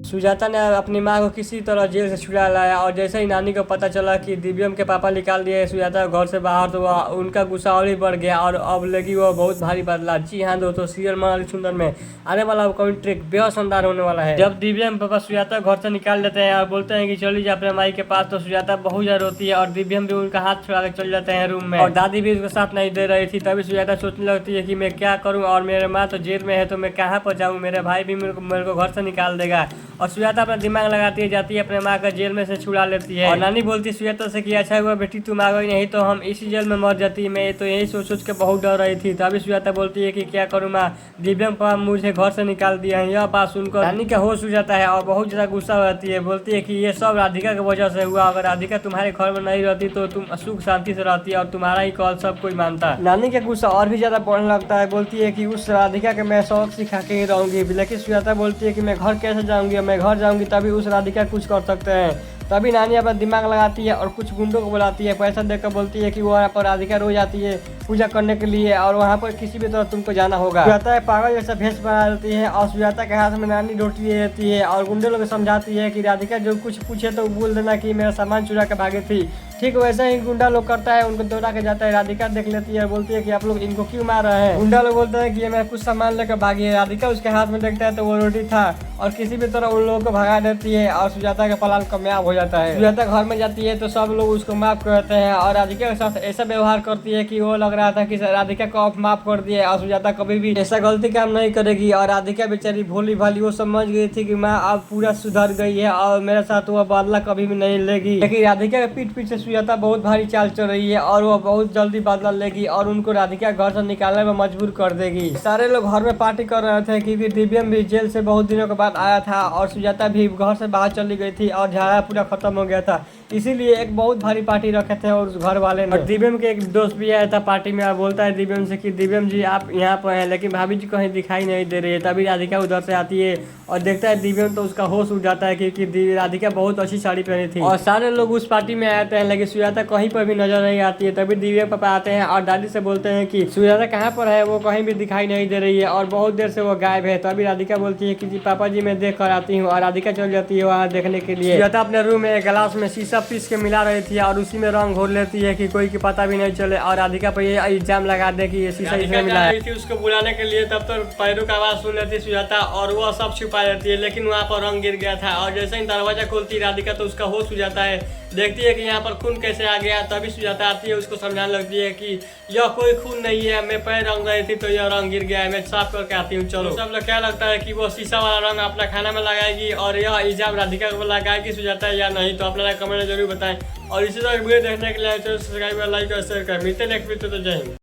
सुजाता ने अपनी माँ को किसी तरह जेल से छुड़ा लाया और जैसे ही नानी को पता चला कि दिव्यम के पापा निकाल दिए सुजाता को घर से बाहर, तो उनका गुस्सा और ही बढ़ गया और अब लगी वो बहुत भारी बदला। जी हाँ दोस्तों, सीरियल मनाली सुंदर में आने वाला कमेंट ट्रिक बेहद शानदार होने वाला है। जब दिव्यम पापा सुजाता घर से निकाल देते हैं और बोलते हैं कि चली जा अपने माई के पास, तो सुजाता बहुत ज्यादा रोती है और दिव्यम भी उनका हाथ छुड़ा के चले जाते हैं रूम में और दादी भी उसका साथ नहीं दे रही थी। तभी सुजाता सोचने लगती है कि मैं क्या करूँ और मेरे माँ तो जेल में है, तो मैं कहाँ पर जाऊँ, मेरे भाई भी मेरे को घर से निकाल देगा। और सुजाता अपना दिमाग लगाती है, जाती है अपने माँ का जेल में से छुड़ा लेती है और नानी बोलती है सुजाता से कि अच्छा हुआ बेटी तुम आ गई, नहीं तो हम इसी जेल में मर जाती। मैं तो यही सोच के बहुत डर रही थी। तभी सुजाता बोलती है कि क्या करूँ माँ, दिव्यम पापा मुझे घर से निकाल दिया है। यह बात सुनकर नानी का होश उड़ जाता है और बहुत ज्यादा गुस्सा हो जाती है। बोलती है कि ये सब राधिका की वजह से हुआ, अगर राधिका तुम्हारे घर में नहीं रहती तो तुम सुख शांति से रहती और तुम्हारा ही कॉल सब कोई मानता। नानी का गुस्सा और भी ज्यादा बढ़ने लगता है। बोलती है कि उस राधिका के मैं सबक सिखा के ही रहूंगी। लेकिन सुजाता बोलती है कि मैं घर कैसे जाऊंगी, मैं घर जाऊंगी तभी उस राधिका कुछ कर सकते हैं। तभी नानी अपना दिमाग लगाती है और कुछ गुंडों को बुलाती है, पैसा देकर बोलती है कि वो वहाँ पर राधिका रोज आती है पूजा करने के लिए और वहाँ पर किसी भी तरह तुमको जाना होगा। सुजाता है पागल जैसा भेष बना देती है और सुजाता के हाथ में नानी रोटी दे देती है और गुंडे लोग समझाती है कि राधिका जो कुछ पूछे तो बोल देना कि मेरा सामान चुरा के भागी थी। ठीक वैसे ही गुंडा लोग करता है, उनको दौड़ा के जाता है। राधिका देख लेती है, बोलती है कि आप लोग इनको क्यों मार रहे हैं। गुंडा लोग बोलते हैं कि ये मेरा कुछ सामान लेकर भागी है। राधिका उसके हाथ में देखता है तो वो रोटी था और किसी भी तरह उन लोगों को भगा देती है और सुजाता का प्लान कामयाब हो जाता है। सुजाता घर में जाती है तो सब लोग उसको माफ करते हैं और राधिका के साथ ऐसा व्यवहार करती है कि वो लग रहा था कि राधिका को आप माफ कर दिए और सुजाता कभी भी ऐसा गलती काम नहीं करेगी। और राधिका बेचारी भोली भाली वो समझ गई थी कि माँ अब पूरा सुधर गई है और मेरे साथ वो बदला कभी भी नहीं लेगी। लेकिन राधिका के पीठ पीछे सुजाता बहुत भारी चाल चल रही है और वो बहुत जल्दी बदला लेगी और उनको राधिका घर से निकालने में मजबूर कर देगी। सारे लोग घर में पार्टी कर रहे थे क्योंकि दिव्यम भी जेल से बहुत दिनों के बाद आया था और सुजाता भी घर से बाहर चली गई थी और झाड़ा पूरा खत्म हो गया था, इसीलिए एक बहुत भारी पार्टी रखे थे और उस घर वाले ने। और दिव्यम के एक दोस्त भी आया था पार्टी में और बोलता है दिव्यम से कि दिव्यम जी आप यहाँ पर हैं लेकिन भाभी जी कहीं दिखाई नहीं दे रही है। तभी राधिका उधर से आती है और देखता है दिव्यम, तो उसका होश उड़ जाता है क्योंकि राधिका बहुत अच्छी साड़ी पहनी थी और सारे लोग उस पार्टी में आते हैं लेकिन सुजाता कहीं पर भी नजर नहीं आती है। तभी दिव्यम पापा आते हैं और दादी से बोलते हैं कि सुजाता कहाँ पर है, वो कहीं भी दिखाई नहीं दे रही है और बहुत देर से वो गायब है। तभी राधिका बोलती है कि जी पापा जी मैं देख कर आती हूँ और राधिका चल जाती है वहाँ देखने के लिए। सुजाता अपने रूम में एक गिलास में शीशा पीस के मिला रही थी और उसी में रंग घोर लेती है कि कोई की पता भी नहीं चले और राधिका पर ये इल्जाम लगा दे कि ये शीशा इसमें मिला है। थी उसको बुलाने के लिए, तब तो पैरों का आवाज सुन लेती सुजाता और वो सब छुपा लेती है, लेकिन वहाँ पर रंग गिर गया था और जैसे ही दरवाजा खोलती राधिका तो उसका होश हो जाता है। देखती है कि यहाँ पर खून कैसे आ गया। तभी सुजाता आती है, उसको समझाने लगती है कि यह कोई खून नहीं है, मैं पैर रंग रही थी तो यह रंग गिर गया है, मैं साफ करके आती हूँ। चलो सब लोग क्या लगता है कि वो शीशा वाला रंग अपना खाना में लगाएगी और यह इल्जाम राधिका को लगाएगी सुजाता या नहीं, तो अपना कमेंट में जरूर बताएं और इसी तरह वीडियो देखने के लिए सब्सक्राइब लाइक और शेयर करें। मिलते हैं नेक्स्ट वीडियो, तो जय हिंद।